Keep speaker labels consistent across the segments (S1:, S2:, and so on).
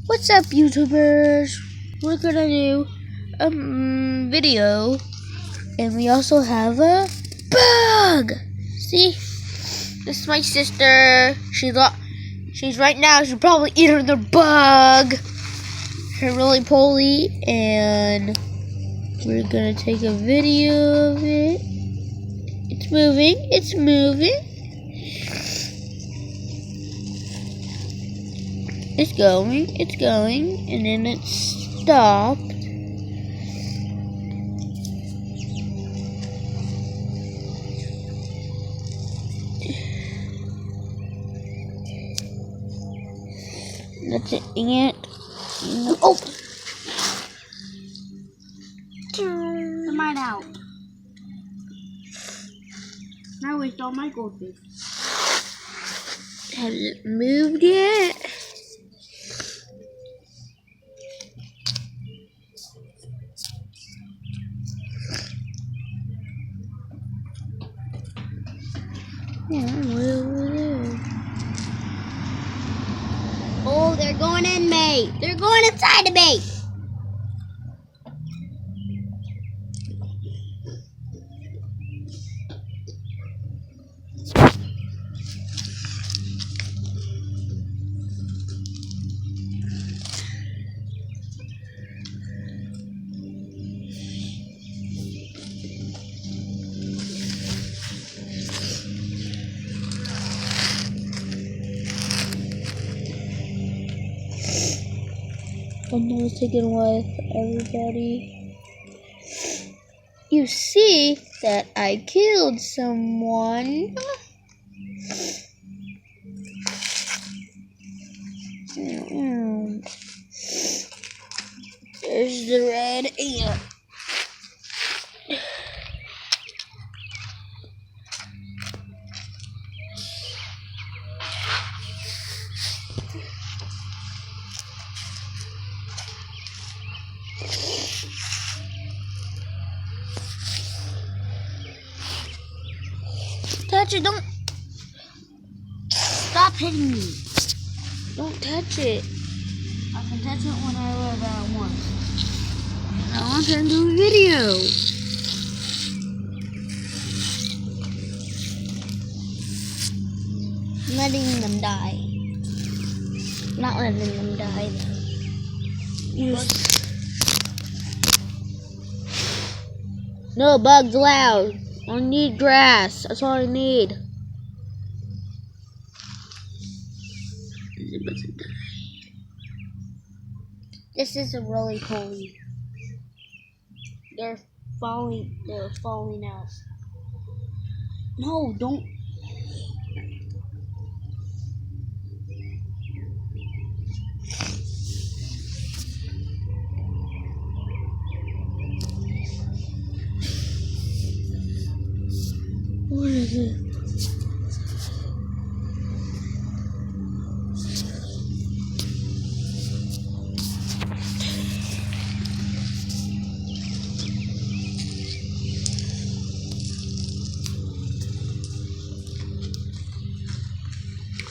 S1: What's up, YouTubers? We're gonna do a video, and we also have a bug. See, this is my sister. She's right now. She's probably eating the bug. Her roly poly, and we're gonna take a video of it. It's moving. It's moving. It's going, and then it stopped. That's it, and oh!
S2: Come on out. Now we saw my goldfish.
S1: Has it moved yet? Yeah, way over there.
S2: Oh, they're going in, mate. They're going inside the bait.
S1: I know it's taking a while for everybody. You see that I killed someone. There's the red ant. Touch it, don't.
S2: Stop hitting me.
S1: Don't touch it.
S2: I can touch it whenever I want.
S1: I want to do a video.
S2: I'm letting them die. Not letting them die though.
S1: No, bugs allowed. I need grass. That's all I need.
S2: This is a really cold. They're falling out. No, don't.
S1: What is it?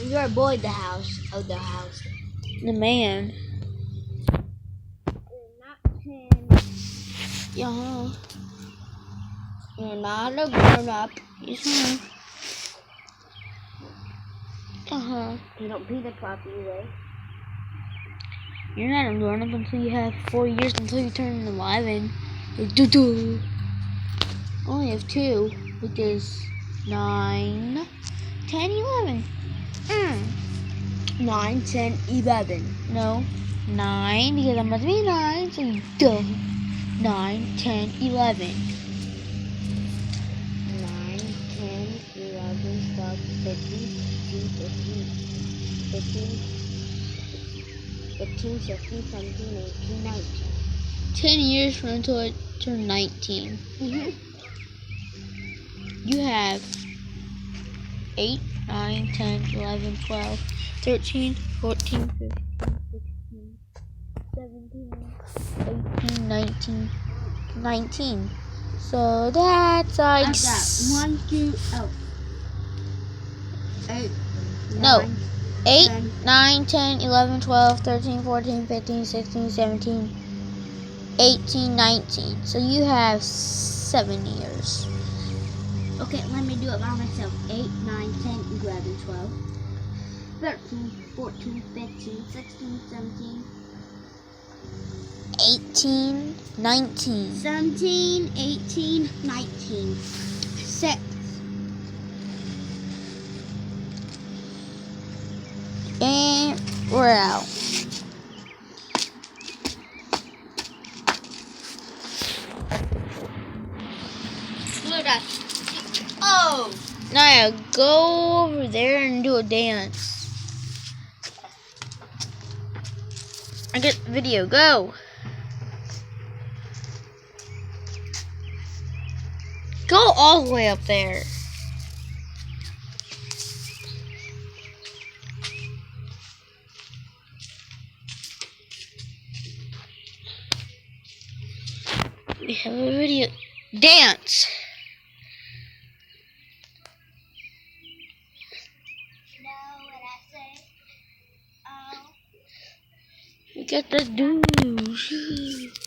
S2: You're a boy. The house.
S1: The man.
S2: You're not 10.
S1: Yeah.
S2: You're not a grown up.
S1: Yes, ma'am.
S2: You don't pee the proper way.
S1: You're not a grown up until you have 4 years until you turn 11. Like, doo-doo. I only have 2, which is 9, 10, 11.
S2: 9, 10, 11.
S1: No, 9, because I must be 9, so you dumb. 9, 10, 11.
S2: 9, 10, 11, 12, 13, 15, 16, 17, 18, 19.
S1: 10 years from until I turn 19. You have 8, 9, 10, 11, 12, 13, 14, 15, 16, 17, 18, 19, 19. So that's like...
S2: I've got 1, 2, 8,
S1: No.
S2: 9,
S1: 8, 9, 10, 11, 12, 13, 14, 15, 16, 17, 18, 19. So you have 7 years.
S2: Okay, let me do it by myself. 8, 9, 10, 11, 12, 13, 14, 15, 16, 17,
S1: 18, 19.
S2: 17, 18, 19. 6.
S1: And we're out.
S2: Look at. Oh!
S1: Now go over there and do a dance. I get the video. Go. Go all the way up there. We have a video. Dance.
S2: You know what I say? Oh.
S1: We got the dude.